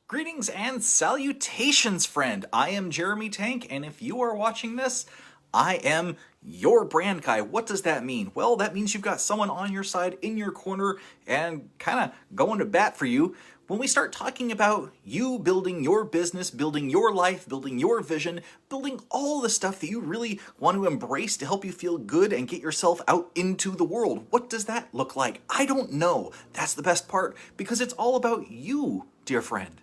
Greetings and salutations, friend. I am Jeremy Tank, and if you are watching this, I am your brand guy. What does that mean? Well, that means you've got someone on your side, in your corner, and kind of going to bat for you when we start talking about you building your business, building your life, building your vision, building all the stuff that you really want to embrace to help you feel good and get yourself out into the world. What does that look like? I don't know. That's the best part, because it's all about you, dear friend.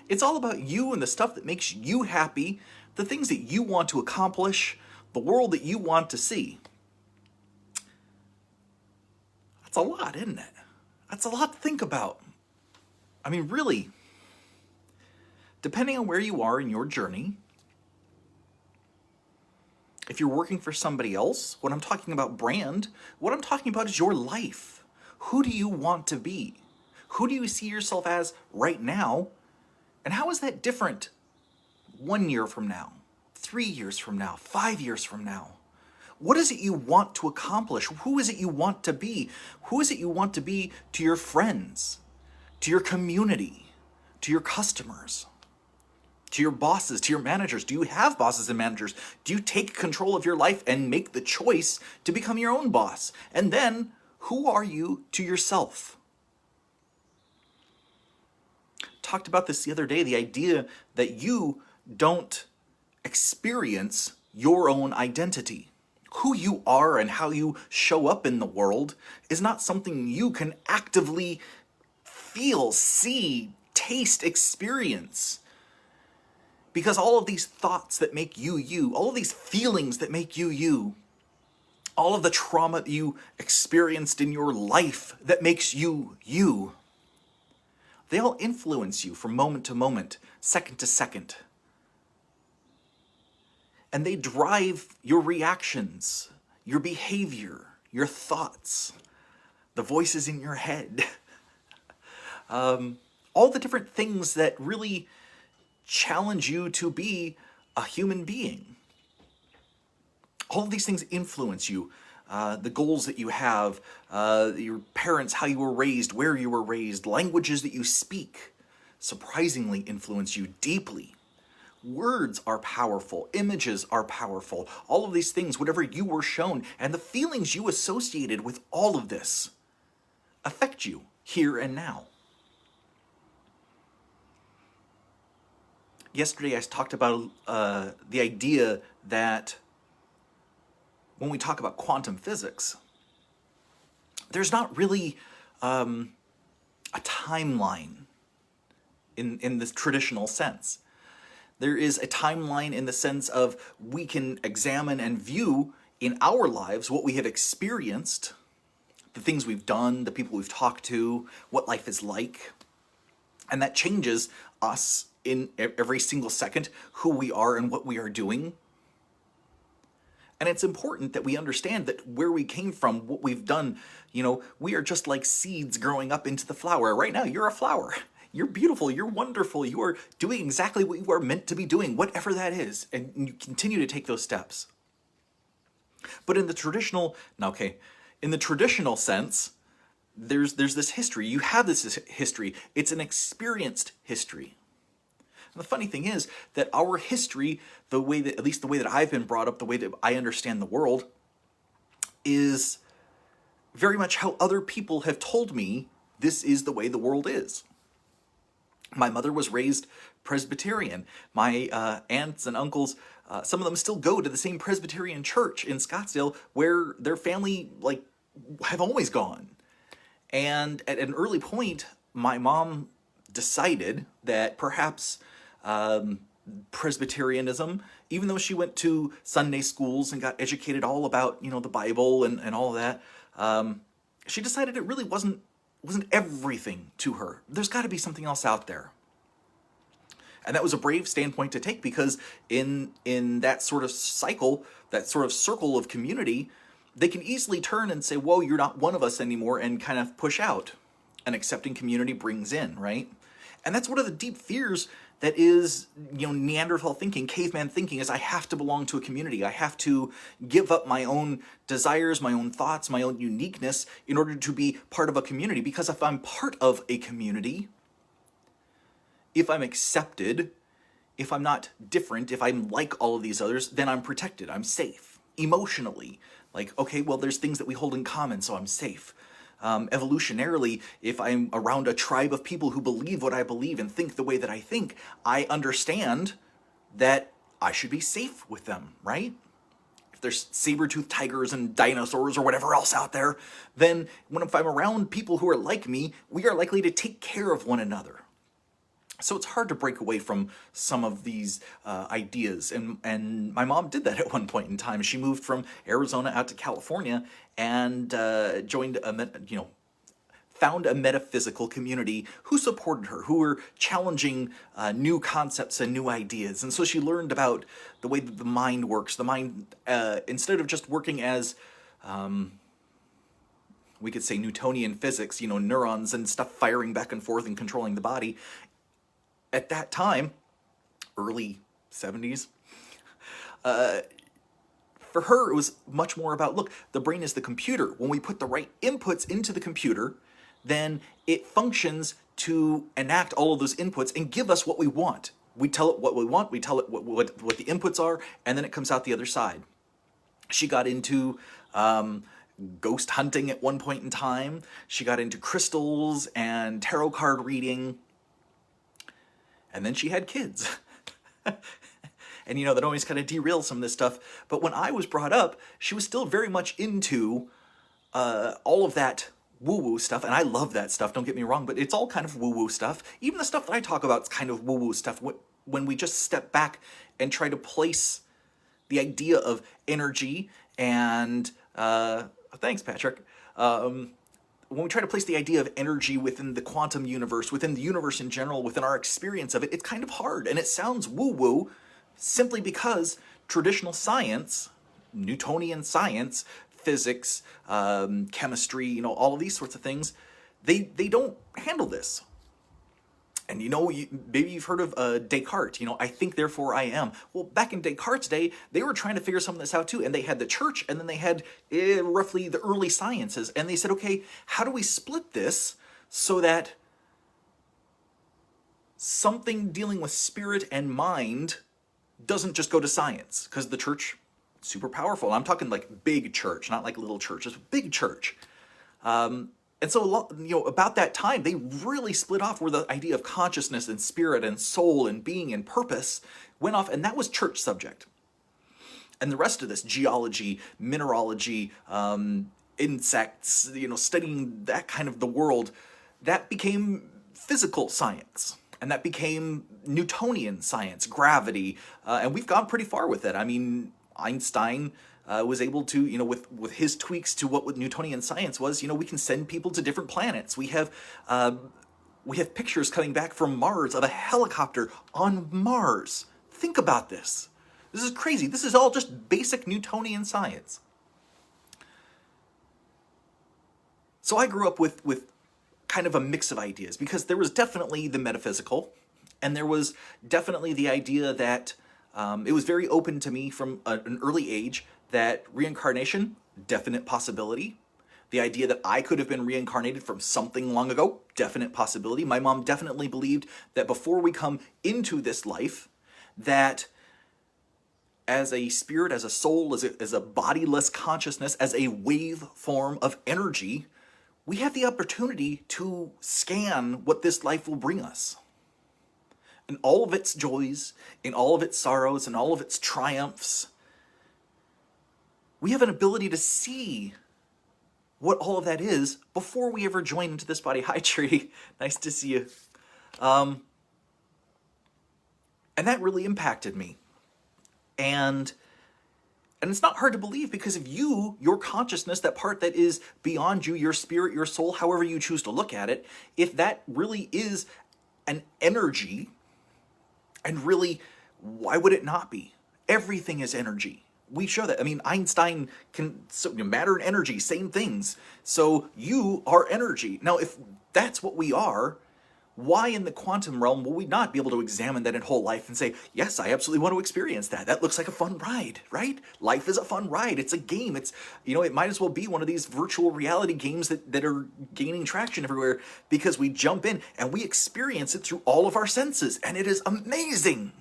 It's all about you and the stuff that makes you happy, the things that you want to accomplish, the world that you want to see. That's a lot, isn't it? That's a lot to think about. I mean, really, depending on where you are in your journey, if you're working for somebody else, when I'm talking about brand, what I'm talking about is your life. Who do you want to be? Who do you see yourself as right now? And how is that different 1 year from now, 3 years from now, 5 years from now? What is it you want to accomplish? Who is it you want to be? Who is it you want to be to your friends, to your community, to your customers, to your bosses, to your managers? Do you have bosses and managers? Do you take control of your life and make the choice to become your own boss? And then, who are you to yourself? Talked about this the other day, the idea that you don't experience your own identity. Who you are and how you show up in the world is not something you can actively feel, see, taste, experience. Because all of these thoughts that make you you, all of these feelings that make you you, all of the trauma that you experienced in your life that makes you you, they all influence you from moment to moment, second to second. And they drive your reactions, your behavior, your thoughts, the voices in your head. All the different things that really challenge you to be a human being. All of these things influence you. The goals that you have, your parents, how you were raised, where you were raised, languages that you speak, surprisingly influence you deeply. Words are powerful, images are powerful, all of these things, whatever you were shown, and the feelings you associated with all of this affect you here and now. Yesterday I talked about the idea that when we talk about quantum physics, there's not really a timeline in this traditional sense. There is a timeline in the sense of we can examine and view in our lives what we have experienced, the things we've done, the people we've talked to, what life is like, and that changes us in every single second, who we are and what we are doing. And it's important that we understand that where we came from, what we've done, we are just like seeds growing up into the flower. Right now, you're a flower. You're beautiful. You're wonderful. You are doing exactly what you are meant to be doing, whatever that is. And you continue to take those steps. But in the traditional sense, there's this history. You have this history. It's an experienced history. And the funny thing is that our history, at least the way that I've been brought up, the way that I understand the world, is very much how other people have told me this is the way the world is. My mother was raised Presbyterian. My aunts and uncles, some of them still go to the same Presbyterian church in Scottsdale where their family have always gone. And at an early point, my mom decided that perhaps Presbyterianism, even though she went to Sunday schools and got educated all about, the Bible and all of that, she decided it really wasn't everything to her. There's got to be something else out there. And that was a brave standpoint to take, because in that sort of cycle, that sort of circle of community, they can easily turn and say, whoa, you're not one of us anymore, and kind of push out. An accepting community brings in, right? And that's one of the deep fears that is, Neanderthal thinking, caveman thinking, is I have to belong to a community. I have to give up my own desires, my own thoughts, my own uniqueness in order to be part of a community. Because if I'm part of a community, if I'm accepted, if I'm not different, if I'm like all of these others, then I'm protected, I'm safe. Emotionally, like, okay, well, there's things that we hold in common, so I'm safe. Evolutionarily, if I'm around a tribe of people who believe what I believe and think the way that I think, I understand that I should be safe with them, right? If there's saber-toothed tigers and dinosaurs or whatever else out there, then if I'm around people who are like me, we are likely to take care of one another. So it's hard to break away from some of these ideas, and my mom did that at one point in time. She moved from Arizona out to California and joined found a metaphysical community who supported her, who were challenging new concepts and new ideas. And so she learned about the way that the mind works. The mind, instead of just working as we could say Newtonian physics, neurons and stuff firing back and forth and controlling the body. At that time, early 70s, for her, it was much more about, look, the brain is the computer. When we put the right inputs into the computer, then it functions to enact all of those inputs and give us what we want. We tell it what we want, we tell it what the inputs are, and then it comes out the other side. She got into ghost hunting at one point in time. She got into crystals and tarot card reading. And then she had kids. And that always kind of derails some of this stuff. But when I was brought up, she was still very much into all of that woo-woo stuff. And I love that stuff, don't get me wrong, but it's all kind of woo-woo stuff. Even the stuff that I talk about is kind of woo-woo stuff. When we just step back and try to place the idea of energy and... thanks, Patrick. When we try to place the idea of energy within the quantum universe, within the universe in general, within our experience of it, it's kind of hard. And it sounds woo-woo simply because traditional science, Newtonian science, physics, chemistry, all of these sorts of things, they don't handle this. And maybe you've heard of Descartes, I think, therefore I am. Well, back in Descartes' day, they were trying to figure some of this out too, and they had the church, and then they had roughly the early sciences, and they said, okay, how do we split this so that something dealing with spirit and mind doesn't just go to science? Because the church, super powerful. I'm talking like big church, not like little church, just big church. And so, about that time, they really split off where the idea of consciousness and spirit and soul and being and purpose went off, and that was church subject. And the rest of this, geology, mineralogy, insects, studying that kind of the world, that became physical science. And that became Newtonian science, gravity, and we've gone pretty far with it. I mean, Einstein... was able to, with his tweaks to what Newtonian science was, we can send people to different planets. We have pictures coming back from Mars of a helicopter on Mars. Think about this. This is crazy. This is all just basic Newtonian science. So I grew up with kind of a mix of ideas, because there was definitely the metaphysical, and there was definitely the idea that it was very open to me from an early age that reincarnation, definite possibility. The idea that I could have been reincarnated from something long ago, definite possibility. My mom definitely believed that before we come into this life, that as a spirit, as a soul, as a bodiless consciousness, as a wave form of energy, we have the opportunity to scan what this life will bring us. In all of its joys, in all of its sorrows, in all of its triumphs, we have an ability to see what all of that is before we ever join into this body. Hi, Tree. Nice to see you. And that really impacted me. And it's not hard to believe, because if your consciousness, that part that is beyond you, your spirit, your soul, however you choose to look at it, if that really is an energy, and really, why would it not be? Everything is energy. We show that. I mean, Einstein matter and energy, same things. So you are energy. Now, if that's what we are, Why in the quantum realm will we not be able to examine that in whole life and say, yes, I absolutely want to experience that. That looks like a fun ride, right? Life is a fun ride. It's a game. It's, it might as well be one of these virtual reality games that are gaining traction everywhere, because we jump in and we experience it through all of our senses. And it is amazing.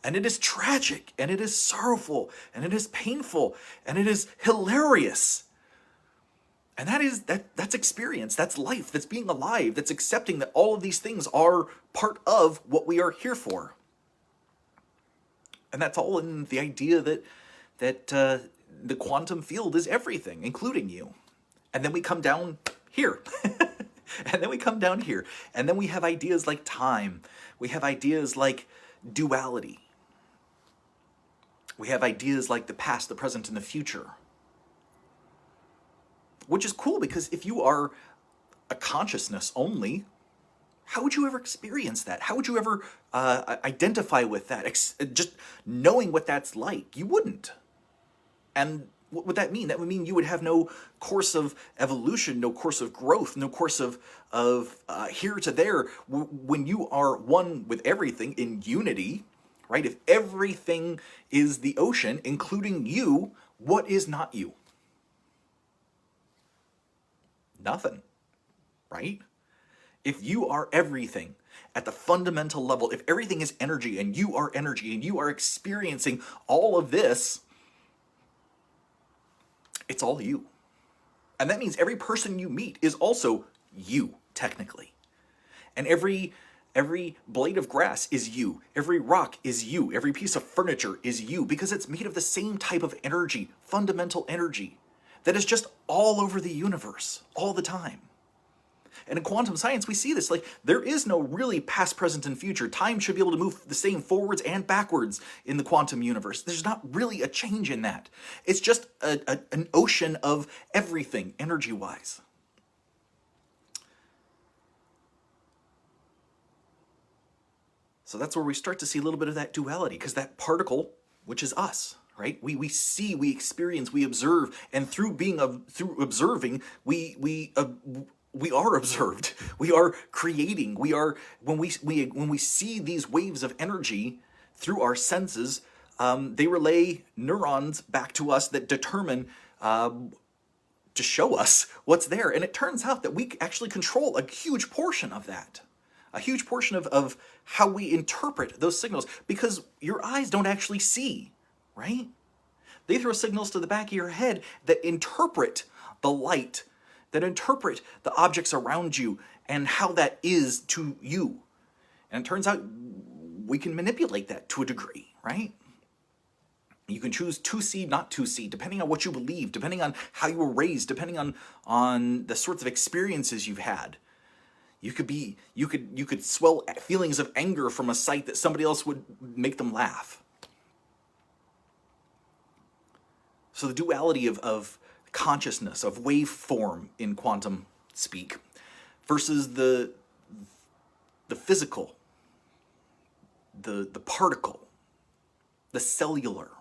And it is tragic. And it is sorrowful. And it is painful. And it is hilarious. And that's experience, that's life, that's being alive, that's accepting that all of these things are part of what we are here for. And that's all in the idea that the quantum field is everything, including you. And then we come down here. And then we come down here. And then we have ideas like time. We have ideas like duality. We have ideas like the past, the present, and the future. Which is cool, because if you are a consciousness only, how would you ever experience that? How would you ever identify with that? Just knowing what that's like, you wouldn't. And what would that mean? That would mean you would have no course of evolution, no course of growth, no course of here to there. When you are one with everything in unity, right? If everything is the ocean, including you, what is not you? Nothing, right? If you are everything at the fundamental level, if everything is energy and you are experiencing all of this, it's all you. And that means every person you meet is also you, technically. And every blade of grass is you. Every rock is you. Every piece of furniture is you, because it's made of the same type of energy, fundamental energy, that is just all over the universe, all the time. And in quantum science, we see this. Like, there is no really past, present, and future. Time should be able to move the same forwards and backwards in the quantum universe. There's not really a change in that. It's just an ocean of everything, energy-wise. So that's where we start to see a little bit of that duality, because that particle, which is us, right? We see, we experience, we observe, and through observing, we are observed. We are creating. We are when we see these waves of energy through our senses, they relay neurons back to us that determine to show us what's there. And it turns out that we actually control a huge portion of that. A huge portion of how we interpret those signals, because your eyes don't actually see. Right? They throw signals to the back of your head that interpret the light, that interpret the objects around you and how that is to you. And it turns out we can manipulate that to a degree, right? You can choose to see, not to see, depending on what you believe, depending on how you were raised, depending on the sorts of experiences you've had. You could swell feelings of anger from a sight that somebody else would make them laugh. So the duality of consciousness, of waveform in quantum speak, versus the physical, the particle, the cellular.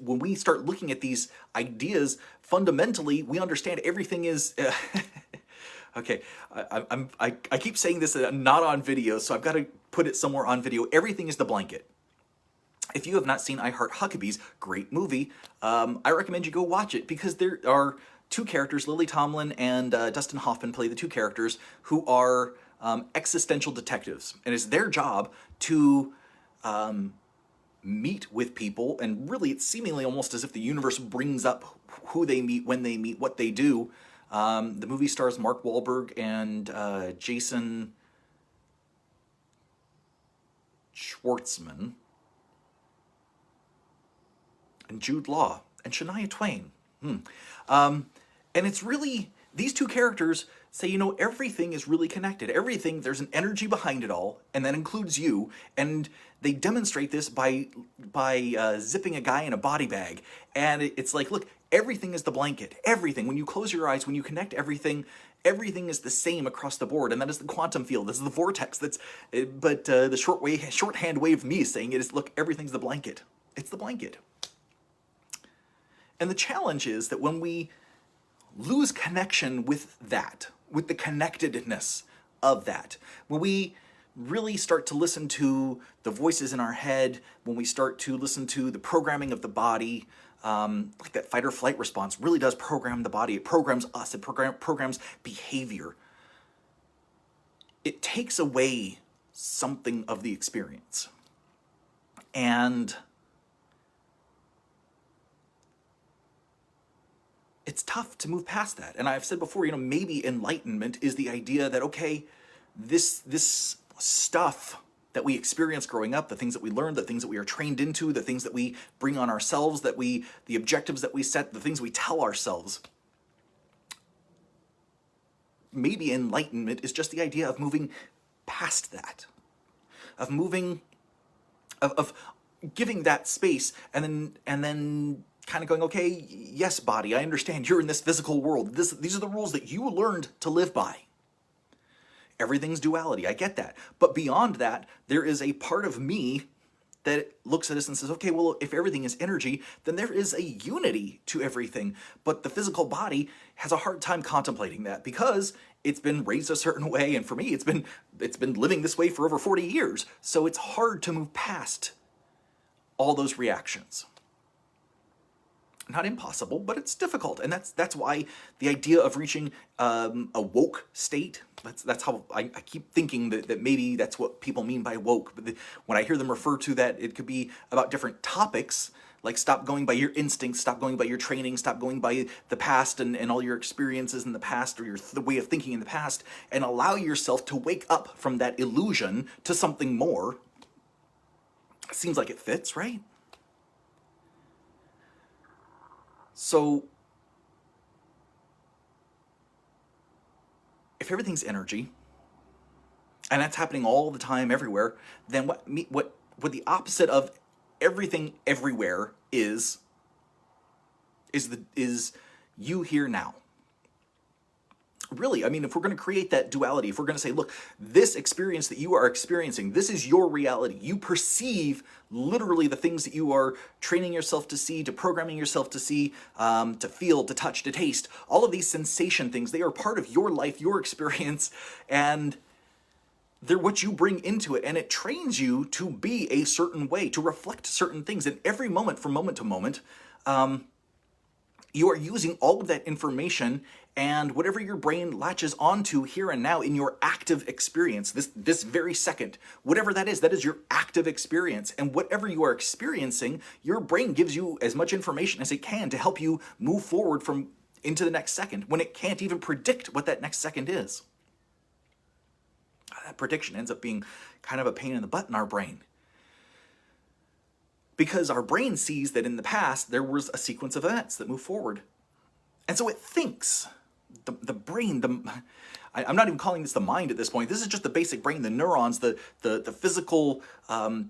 When we start looking at these ideas, fundamentally, we understand everything is... Okay, I keep saying this not on video, so I've got to put it somewhere on video. Everything is the blanket. If you have not seen I Heart Huckabees, great movie, I recommend you go watch it, because there are two characters, Lily Tomlin and Dustin Hoffman play the two characters, who are existential detectives. And it's their job to meet with people, and really it's seemingly almost as if the universe brings up who they meet, when they meet, what they do. The movie stars Mark Wahlberg and Jason Schwartzman, and Jude Law, and Shania Twain. And it's really, these two characters say, everything is really connected. Everything, there's an energy behind it all, and that includes you. And they demonstrate this by zipping a guy in a body bag. And it's like, look, everything is the blanket. Everything. When you close your eyes, when you connect everything is the same across the board. And that is the quantum field. This is the vortex. But the shorthand way of me saying it is, look, everything's the blanket. It's the blanket. And the challenge is that when we lose connection with that, with the connectedness of that. When we really start to listen to the voices in our head, when we start to listen to the programming of the body, like that fight or flight response really does program the body. It programs us. It programs behavior. It takes away something of the experience. And it's tough to move past that. And I've said before, maybe enlightenment is the idea that, okay, this stuff that we experience growing up, the things that we learn, the things that we are trained into, the things that we bring on ourselves, the objectives that we set, the things we tell ourselves. Maybe enlightenment is just the idea of moving past that, of giving that space, and then kind of going, okay, yes, body, I understand you're in this physical world. These are the rules that you learned to live by. Everything's duality, I get that. But beyond that, there is a part of me that looks at us and says, okay, well, if everything is energy, then there is a unity to everything. But the physical body has a hard time contemplating that because it's been raised a certain way, and for me, it's been living this way for over 40 years. So it's hard to move past all those reactions. Not impossible, but it's difficult, and that's why the idea of reaching a woke state. That's how I keep thinking that maybe that's what people mean by woke. But when I hear them refer to that, it could be about different topics, like stop going by your instincts, stop going by your training, stop going by the past and all your experiences in the past, or the way of thinking in the past, and allow yourself to wake up from that illusion to something more. Seems like it fits, right? So, if everything's energy, and that's happening all the time, everywhere, then what the opposite of everything everywhere is you here now. Really, I mean, if we're going to create that duality, if we're going to say, look, this experience that you are experiencing, this is your reality. You perceive literally the things that you are training yourself to see, to programming yourself to see, to feel, to touch, to taste. All of these sensation things, they are part of your life, your experience, and they're what you bring into it. And it trains you to be a certain way, to reflect certain things. And every moment, from moment to moment, you are using all of that information and whatever your brain latches onto here and now in your active experience, this very second, whatever that is your active experience. And whatever you are experiencing, your brain gives you as much information as it can to help you move forward into the next second when it can't even predict what that next second is. That prediction ends up being kind of a pain in the butt in our brain. Because our brain sees that in the past, there was a sequence of events that move forward. And so it thinks. The brain, I'm not even calling this the mind at this point. This is just the basic brain, the neurons, the physical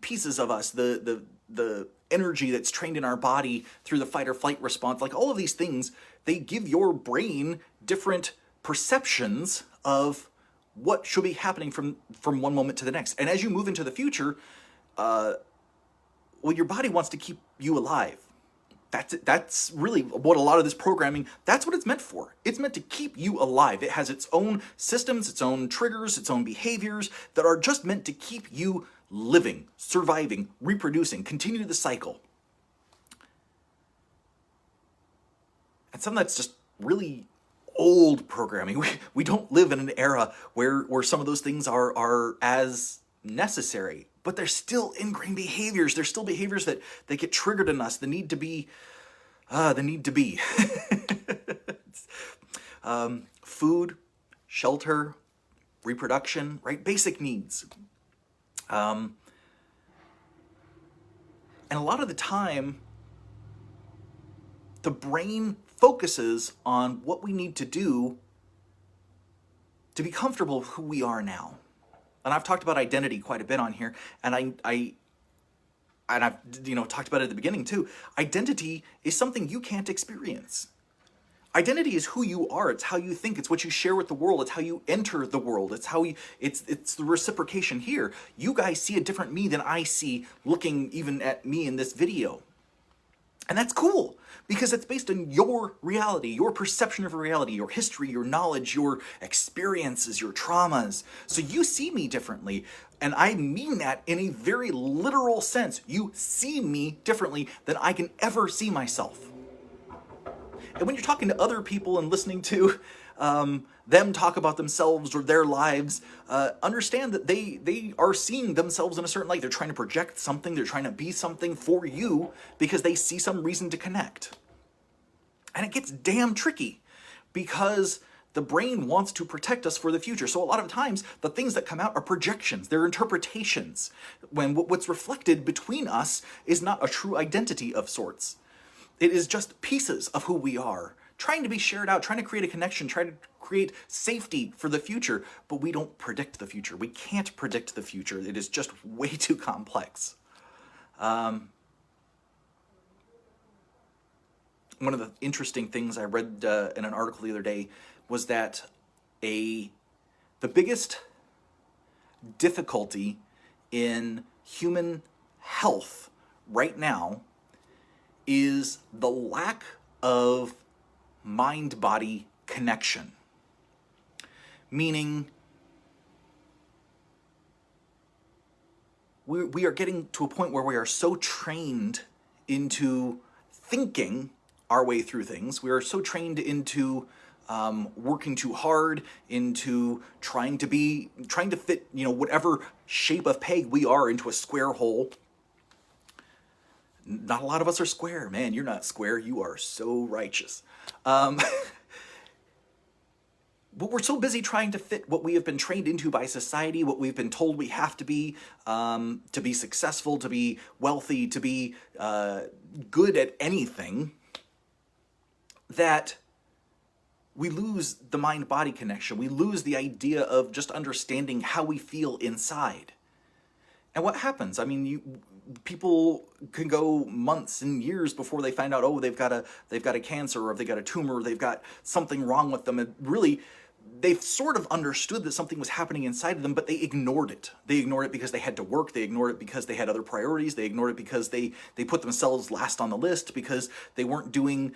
pieces of us, the energy that's trained in our body through the fight or flight response. Like all of these things, they give your brain different perceptions of what should be happening from one moment to the next. And as you move into the future, your body wants to keep you alive. That's really what a lot of this programming, that's what it's meant for. It's meant to keep you alive. It has its own systems, its own triggers, its own behaviors that are just meant to keep you living, surviving, reproducing, continue the cycle. And some of that's just really old programming. We don't live in an era where some of those things are as necessary. But they're still ingrained behaviors. They're still behaviors that get triggered in us. The need to be. Food, shelter, reproduction, right? Basic needs. And a lot of the time, the brain focuses on what we need to do to be comfortable with who we are now. And I've talked about identity quite a bit on here, and I've talked about it at the beginning too. Identity is something you can't experience. Identity is who you are. It's how you think. It's what you share with the world. It's how you enter the world. It's the reciprocation here. You guys see a different me than I see looking even at me in this video. And that's cool because it's based on your reality, your perception of reality, your history, your knowledge, your experiences, your traumas. So you see me differently. And I mean that in a very literal sense. You see me differently than I can ever see myself. And when you're talking to other people and listening to them talk about themselves or their lives, understand that they are seeing themselves in a certain light. They're trying to project something. They're trying to be something for you because they see some reason to connect. And it gets damn tricky because the brain wants to protect us for the future. So a lot of times, the things that come out are projections. They're interpretations. When what's reflected between us is not a true identity of sorts. It is just pieces of who we are, trying to be shared out, trying to create a connection, trying to create safety for the future, but we don't predict the future. We can't predict the future. It is just way too complex. One of the interesting things I read in an article the other day was that the biggest difficulty in human health right now is the lack of mind-body connection. Meaning, we are getting to a point where we are so trained into thinking our way through things. We are so trained into working too hard, into trying to fit, whatever shape of peg we are into a square hole. Not a lot of us are square. Man, you're not square. You are so righteous. But we're so busy trying to fit what we have been trained into by society, what we've been told we have to be successful, to be wealthy, to be good at anything, that we lose the mind-body connection. We lose the idea of just understanding how we feel inside. And what happens? I mean, people can go months and years before they find out, oh, they've got a cancer, or they've got a tumor, or they've got something wrong with them. And really, they've sort of understood that something was happening inside of them, but they ignored it. They ignored it because they had to work. They ignored it because they had other priorities. They ignored it because they put themselves last on the list, because they weren't doing,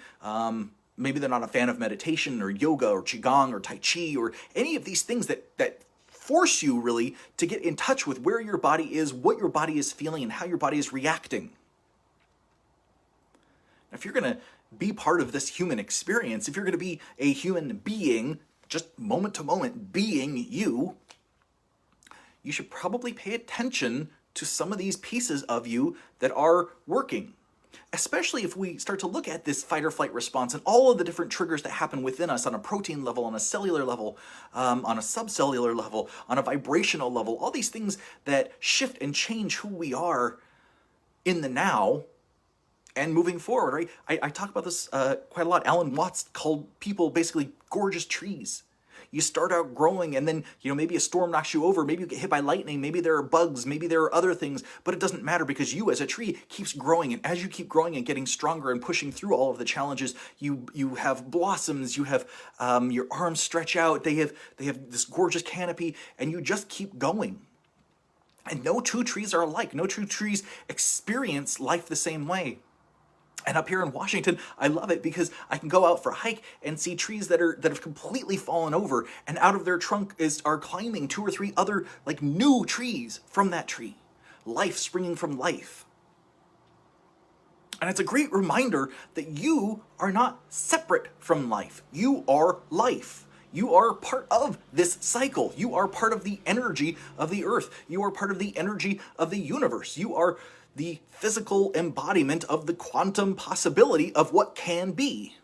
maybe they're not a fan of meditation or yoga or qigong or tai chi or any of these things that force you really to get in touch with where your body is, what your body is feeling, and how your body is reacting. If you're going to be part of this human experience, if you're going to be a human being, just moment to moment being you, you should probably pay attention to some of these pieces of you that are working. Especially if we start to look at this fight or flight response and all of the different triggers that happen within us on a protein level, on a cellular level, on a subcellular level, on a vibrational level, all these things that shift and change who we are in the now and moving forward, right? I talk about this quite a lot. Alan Watts called people basically gorgeous trees. You start out growing, and then, maybe a storm knocks you over, maybe you get hit by lightning, maybe there are bugs, maybe there are other things, but it doesn't matter, because you as a tree keeps growing, and as you keep growing and getting stronger and pushing through all of the challenges, you have blossoms, you have your arms stretch out, they have this gorgeous canopy, and you just keep going. And no two trees are alike. No two trees experience life the same way. And up here in Washington, I love it because I can go out for a hike and see trees that have completely fallen over, and out of their trunk are climbing 2 or 3 other new trees from that tree. Life springing from life. And it's a great reminder that you are not separate from life. You are life. You are part of this cycle. You are part of the energy of the earth. You are part of the energy of the universe. You are the physical embodiment of the quantum possibility of what can be.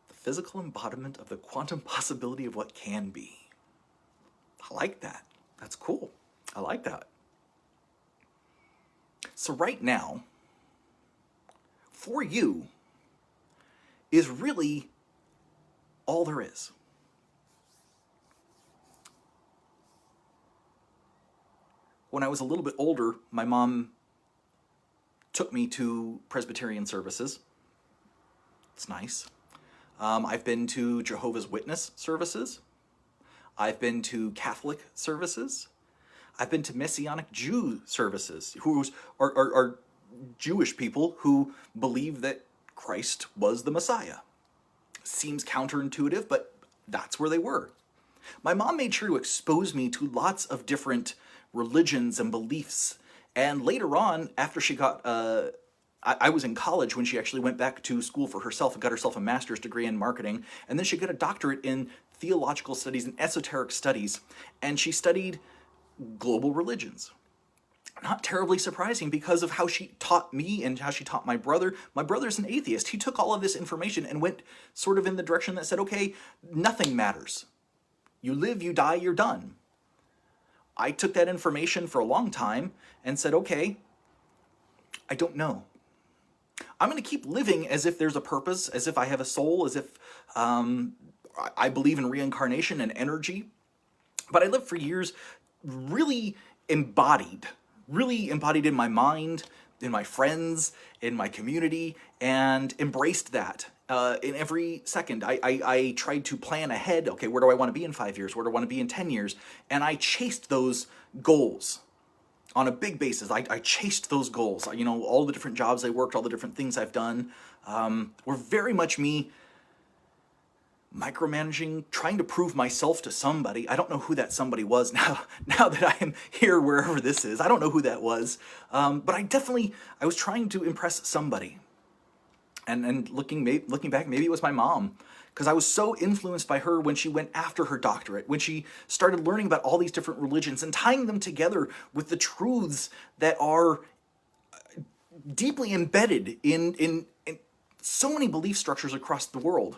The physical embodiment of the quantum possibility of what can be. I like that. That's cool. I like that. So right now, for you, is really all there is. When I was a little bit older, my mom took me to Presbyterian services. It's nice. I've been to Jehovah's Witness services. I've been to Catholic services. I've been to Messianic Jew services, who are Jewish people who believe that Christ was the Messiah. Seems counterintuitive, but that's where they were. My mom made sure to expose me to lots of different religions and beliefs. And later on, after she got, I was in college when she actually went back to school for herself and got herself a master's degree in marketing. And then she got a doctorate in theological studies and esoteric studies. And she studied global religions. Not terribly surprising because of how she taught me and how she taught my brother. My brother's an atheist. He took all of this information and went sort of in the direction that said, okay, nothing matters. You live, you die, you're done. I took that information for a long time and said, okay, I don't know. I'm going to keep living as if there's a purpose, as if I have a soul, as if I believe in reincarnation and energy. But I lived for years really embodied in my mind, in my friends, in my community, and embraced that in every second. I tried to plan ahead. Okay, where do I want to be in 5 years? Where do I want to be in 10 years? And I chased those goals on a big basis. I chased those goals. You know, all the different jobs I worked, all the different things I've done were very much me micromanaging, trying to prove myself to somebody. I don't know who that somebody was now that I am here wherever this is. I don't know who that was. But I was trying to impress somebody. And looking back, maybe it was my mom, because I was so influenced by her when she went after her doctorate, when she started learning about all these different religions and tying them together with the truths that are deeply embedded in so many belief structures across the world.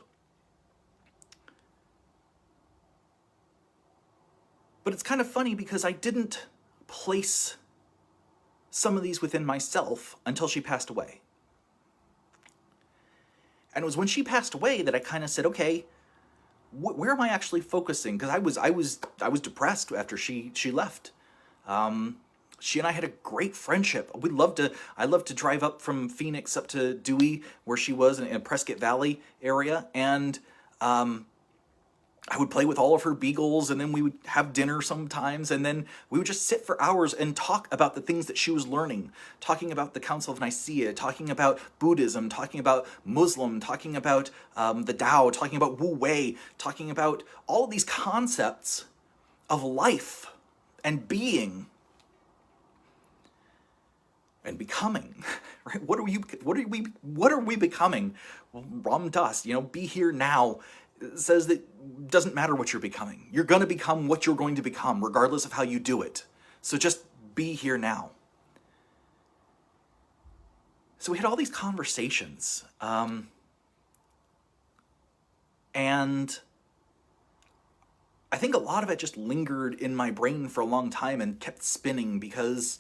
But it's kind of funny because I didn't place some of these within myself until she passed away. And it was when she passed away that I kind of said, okay, where am I actually focusing? Because I was depressed after she left. She and I had a great friendship. I loved to drive up from Phoenix up to Dewey, where she was in Prescott Valley area, and I would play with all of her beagles, and then we would have dinner sometimes, and then we would just sit for hours and talk about the things that she was learning, talking about the Council of Nicaea, talking about Buddhism, talking about Muslim, talking about the Tao, talking about Wu Wei, talking about all of these concepts of life and being and becoming. Right? What are we becoming? Well, Ram Dass, be here now, says that it doesn't matter what you're becoming. You're going to become what you're going to become, regardless of how you do it. So just be here now. So we had all these conversations, and I think a lot of it just lingered in my brain for a long time and kept spinning because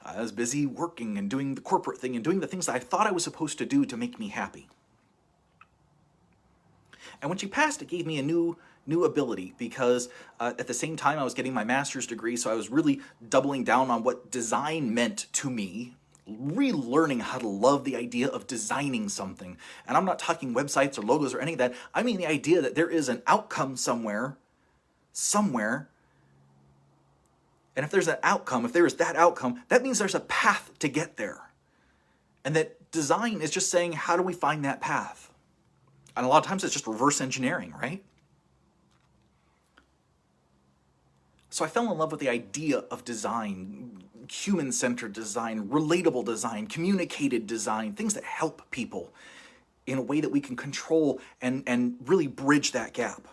I was busy working and doing the corporate thing and doing the things that I thought I was supposed to do to make me happy. And when she passed, it gave me a new ability because at the same time I was getting my master's degree, so I was really doubling down on what design meant to me, relearning how to love the idea of designing something. And I'm not talking websites or logos or any of that. I mean the idea that there is an outcome somewhere, and if there's an outcome, if there is that outcome, that means there's a path to get there. And that design is just saying, how do we find that path? And a lot of times it's just reverse engineering, right? So I fell in love with the idea of design, human-centered design, relatable design, communicated design, things that help people in a way that we can control and really bridge that gap.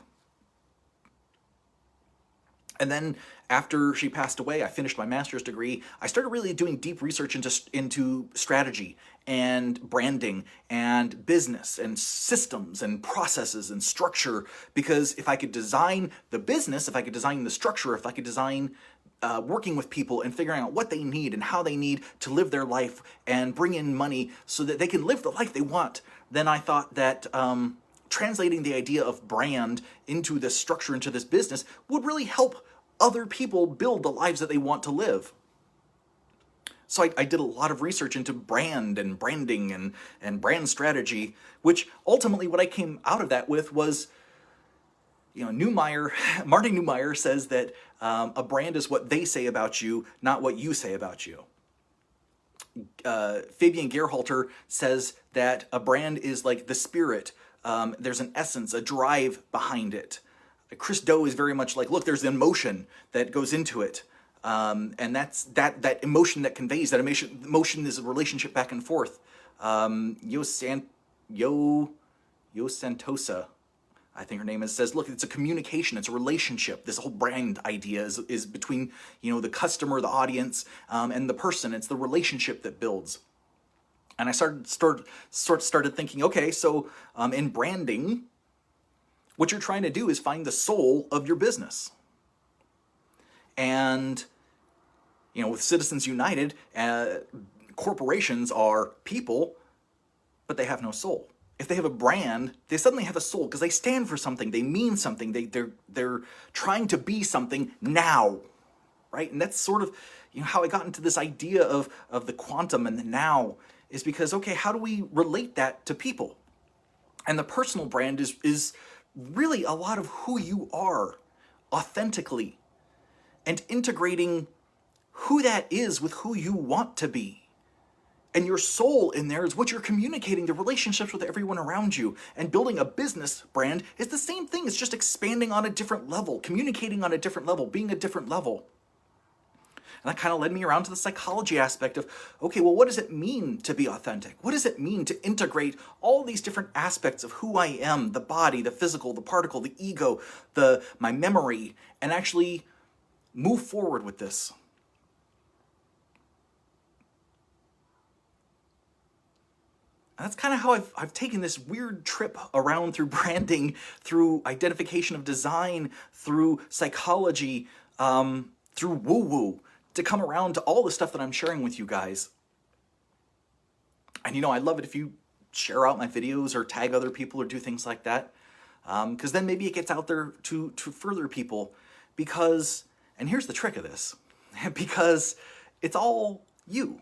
And then after she passed away, I finished my master's degree. I started really doing deep research into strategy and branding and business and systems and processes and structure, because if I could design the business, if I could design the structure, if I could design working with people and figuring out what they need and how they need to live their life and bring in money so that they can live the life they want, then I thought that translating the idea of brand into this structure, into this business, would really help other people build the lives that they want to live. So I did a lot of research into brand and branding and brand strategy, which ultimately what I came out of that with was, Marty Neumeier says that a brand is what they say about you, not what you say about you. Fabian Gerhalter says that a brand is like the spirit. There's an essence, a drive behind it. Chris Do is very much like, look, there's an emotion that goes into it. And that's that emotion that conveys, that emotion is a relationship back and forth. Yo Santosa, I think her name is, says, look, it's a communication, it's a relationship. This whole brand idea is between, the customer, the audience, and the person. It's the relationship that builds. And I started thinking, okay, so in branding, what you're trying to do is find the soul of your business. And, with Citizens United, corporations are people, but they have no soul. If they have a brand, they suddenly have a soul because they stand for something. They mean something. They're trying to be something now, right? And that's sort of how I got into this idea of the quantum and the now, is because, okay, how do we relate that to people? And the personal brand is really a lot of who you are authentically, and integrating who that is with who you want to be. And your soul in there is what you're communicating, the relationships with everyone around you. And building a business brand is the same thing. It's just expanding on a different level, communicating on a different level, being a different level. And that kind of led me around to the psychology aspect of, okay, well, what does it mean to be authentic? What does it mean to integrate all these different aspects of who I am, the body, the physical, the particle, the ego, my memory, and actually move forward with this? And that's kind of how I've taken this weird trip around through branding, through identification of design, through psychology, through woo-woo, to come around to all the stuff that I'm sharing with you guys. And I love it if you share out my videos or tag other people or do things like that, because then maybe it gets out there to further people. Because, and here's the trick of this, because it's all you.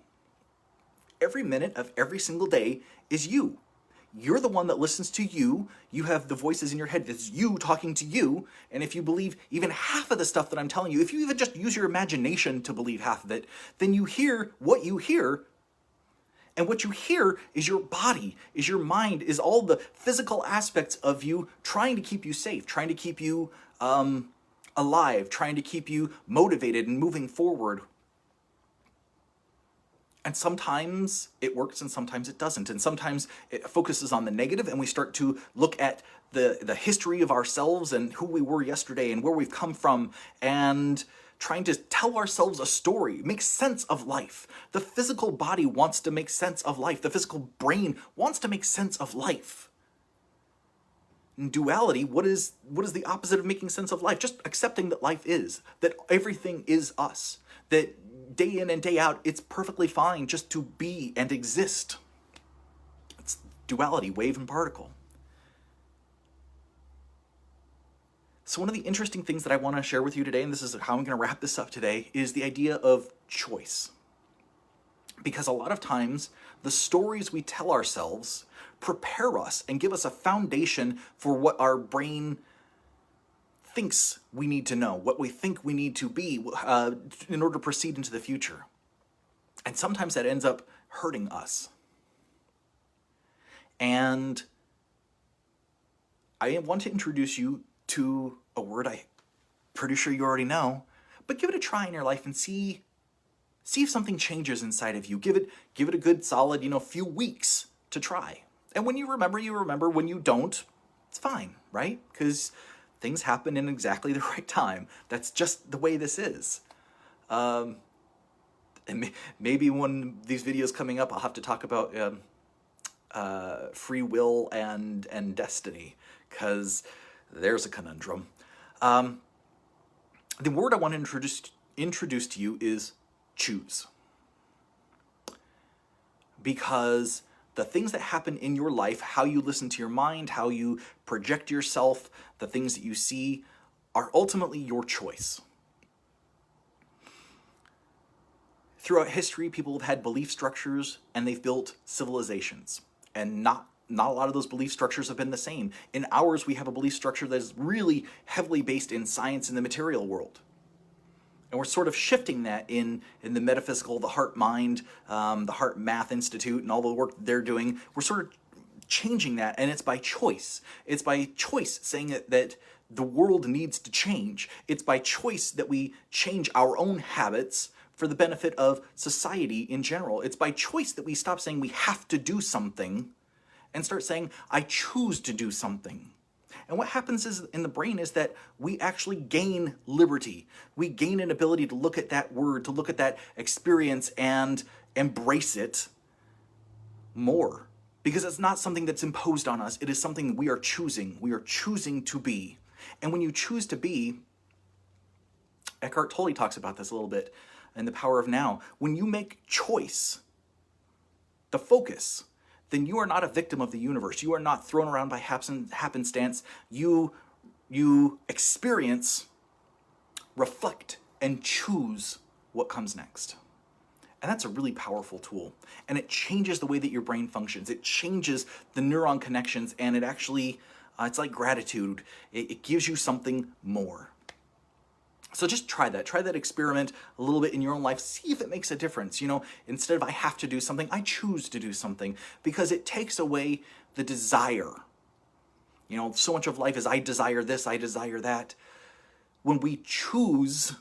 Every minute of every single day is you. You're the one that listens to you. You have the voices in your head. It's you talking to you. And if you believe even half of the stuff that I'm telling you, if you even just use your imagination to believe half of it, then you hear what you hear. And what you hear is your body, is your mind, is all the physical aspects of you trying to keep you safe, trying to keep you alive, trying to keep you motivated and moving forward. And sometimes it works and sometimes it doesn't. And sometimes it focuses on the negative and we start to look at the history of ourselves and who we were yesterday and where we've come from, and trying to tell ourselves a story, make sense of life. The physical body wants to make sense of life. The physical brain wants to make sense of life. In duality, what is the opposite of making sense of life? Just accepting that life is, that everything is us, that day in and day out, it's perfectly fine just to be and exist. It's duality, wave and particle. So one of the interesting things that I want to share with you today, and this is how I'm going to wrap this up today, is the idea of choice. Because a lot of times, the stories we tell ourselves prepare us and give us a foundation for what our brain thinks we need to know, what we think we need to be in order to proceed into the future. And sometimes that ends up hurting us. And I want to introduce you to a word I'm pretty sure you already know, but give it a try in your life and see if something changes inside of you. Give it a good solid, few weeks to try. And when you remember, you remember. When you don't, it's fine, right? Because things happen in exactly the right time. That's just the way this is. And maybe when these videos coming up, I'll have to talk about free will and destiny, because there's a conundrum. The word I want to introduce to you is choose. Because the things that happen in your life, how you listen to your mind, how you project yourself, the things that you see, are ultimately your choice. Throughout history, people have had belief structures and they've built civilizations. And not not a lot of those belief structures have been the same. In ours, we have a belief structure that is really heavily based in science and the material world. And we're sort of shifting that in the metaphysical, the heart mind, the Heart Math Institute, and all the work they're doing. We're sort of changing that, and it's by choice. It's by choice saying that the world needs to change. It's by choice that we change our own habits for the benefit of society in general. It's by choice that we stop saying we have to do something and start saying, I choose to do something. And what happens is in the brain is that we actually gain liberty. We gain an ability to look at that word, to look at that experience and embrace it more. Because it's not something that's imposed on us. It is something we are choosing. We are choosing to be. And when you choose to be, Eckhart Tolle talks about this a little bit in The Power of Now. When you make choice the focus, then you are not a victim of the universe. You are not thrown around by happenstance. You experience, reflect, and choose what comes next. And that's a really powerful tool. And it changes the way that your brain functions. It changes the neuron connections, and it actually, it's like gratitude. It gives you something more. So just try that experiment a little bit in your own life. See if it makes a difference. You know, instead of I have to do something, I choose to do something, because it takes away the desire. You know, so much of life is I desire this, I desire that. When we choose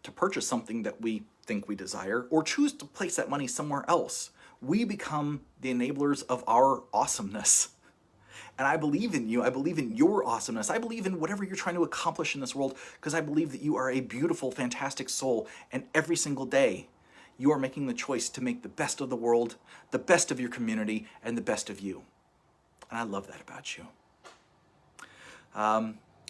to purchase something that we think we desire, or choose to place that money somewhere else, we become the enablers of our awesomeness. And I believe in you. I believe in your awesomeness. I believe in whatever you're trying to accomplish in this world, because I believe that you are a beautiful, fantastic soul. And every single day, you are making the choice to make the best of the world, the best of your community, and the best of you. And I love that about you.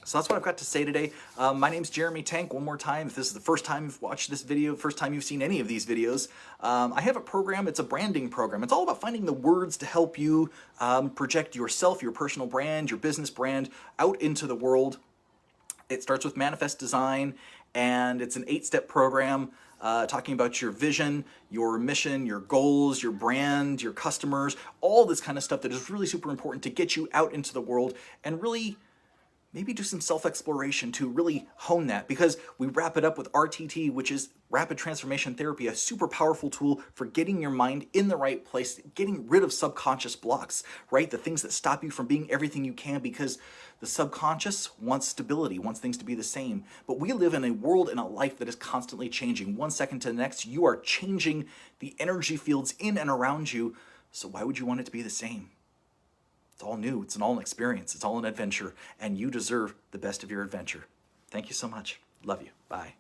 So that's what I've got to say today. My name's Jeremy Tank. One more time, if this is the first time you've watched this video, first time you've seen any of these videos, I have a program. It's a branding program. It's all about finding the words to help you project yourself, your personal brand, your business brand out into the world. It starts with Manifest Design, and it's an 8-step program talking about your vision, your mission, your goals, your brand, your customers, all this kind of stuff that is really super important to get you out into the world and really maybe do some self-exploration to really hone that, because we wrap it up with RTT, which is Rapid Transformation Therapy, a super powerful tool for getting your mind in the right place, getting rid of subconscious blocks, right? The things that stop you from being everything you can, because the subconscious wants stability, wants things to be the same. But we live in a world and a life that is constantly changing. One second to the next, you are changing the energy fields in and around you. So why would you want it to be the same? It's all new. It's all an experience. It's all an adventure. And you deserve the best of your adventure. Thank you so much. Love you. Bye.